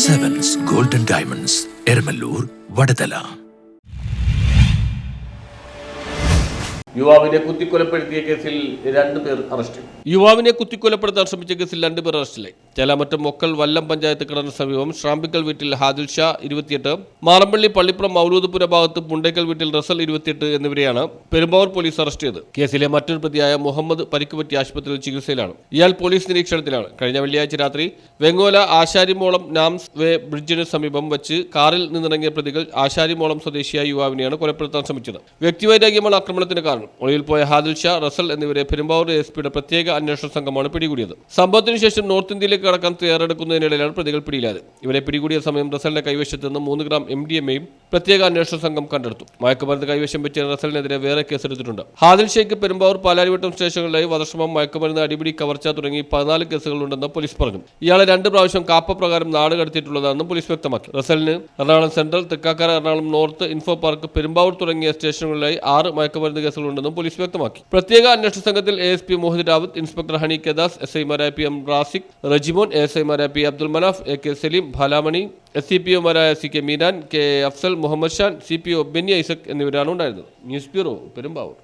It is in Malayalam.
Sevens Golden Diamonds, Ermalur, Vadadala. യുവാവിനെ കുത്തിക്കൊലപ്പെടുത്തിയ കേസിൽ 2 പേർ അറസ്റ്റിൽ. യുവാവിനെ കുത്തിക്കൊലപ്പെടുത്താൻ ശ്രമിച്ച കേസിൽ 2 പേർ അറസ്റ്റിലായി. ചേലാമറ്റം മൊക്കൽ വല്ലം പഞ്ചായത്ത് കിണറിന് സമീപം ശ്രാമ്പിക്കൽ വീട്ടിൽ ഹാദിൽ ഷാ 28, മാറമ്പള്ളി പള്ളിപ്പുറം മൗലൂദ്പുര ഭാഗത്ത് പുണ്ടേക്കൽ വീട്ടിൽ റസൽ 28 എന്നിവരെയാണ് പെരുമ്പാവൂർ പോലീസ് അറസ്റ്റ് ചെയ്തത്. കേസിലെ മറ്റൊരു പ്രതിയായ മുഹമ്മദ് പരിക്കുപറ്റി ആശുപത്രിയിൽ ചികിത്സയിലാണ്. ഇയാൾ പോലീസ് നിരീക്ഷണത്തിലാണ്. കഴിഞ്ഞ വെള്ളിയാഴ്ച രാത്രി വെങ്ങോല ആശാരിമോളം നാംസ് വേ ബ്രിഡ്ജിന് സമീപം വെച്ച് കാറിൽ നിന്നിറങ്ങിയ പ്രതികൾ ആശാരിമോളം സ്വദേശിയായ യുവാവിനെയാണ് കൊലപ്പെടുത്താൻ ശ്രമിച്ചത്. വ്യക്തിവൈരാഗ്യമാണ് ആക്രമണത്തിന് കാരണം. ഒളിയിൽ പോയ ഹാദിൽ ഷാ, റസൽ എന്നിവരെ പെരുമ്പാവൂർ എസ്പിയുടെ പ്രത്യേക അന്വേഷണ സംഘമാണ് പിടികൂടിയത്. സംഭവത്തിന് ശേഷം നോർത്ത് ഇന്ത്യയിലേക്ക് കടക്കാൻ തയ്യാറെടുക്കുന്നതിനിടയിലാണ് പ്രതികൾ പിടിയിലായത്. ഇവരെ പിടികൂടിയ സമയം റസലിന്റെ കൈവശത്ത് നിന്ന് 3 ഗ്രാം MDMAയും പ്രത്യേക അന്വേഷണ സംഘം കണ്ടെടുത്തു. മയക്കുമരുന്ന് കൈവശം വെച്ച റസലിനെതിരെ വേറെ കേസെടുത്തിട്ടുണ്ട്. ഹാദിൽ ഷേക്ക് പെരുമ്പാവൂർ പാലാരിവട്ടം സ്റ്റേഷനുകളിലായി വധശ്രമം, മയക്കുമരുന്ന്, അടിപിടി, കവർച്ച തുടങ്ങി 14 കേസുകളുണ്ടെന്ന് പോലീസ് പറഞ്ഞു. ഇയാളെ 2 പ്രാവശ്യം കാപ്പ പ്രകാരം നാട് കടത്തിയിട്ടുള്ളതാണെന്നും പോലീസ് വ്യക്തമാക്കി. റസലിന് Ernakulam central, Thrikkakara, Ernakulam north, info park, Perumbavoor തുടങ്ങിയ സ്റ്റേഷനുകളിലായി 6 മയക്കുമരുന്ന് കേസുകളുണ്ടെന്നും പോലീസ് വ്യക്തമാക്കി. പ്രത്യേക അന്വേഷണ സംഘത്തിൽ ASP മോഹിത് റാവത്ത്, ഇൻസ്പെക്ടർ ഹണി കെദാസ്, SI-മാരായ PM റാസിഖ്, റജിമോൻ, ASI-മാരായ P അബ്ദുൽ മനാഫ്, AK സലീം, ഭാലാമണി, SCPO-മാരായ CK Meenan, K Afsal, Muhammad Shan, CPO Benny Isaac എന്നിവരാണ് ഉണ്ടായിരുന്നത്. News bureau, Perumbavoor.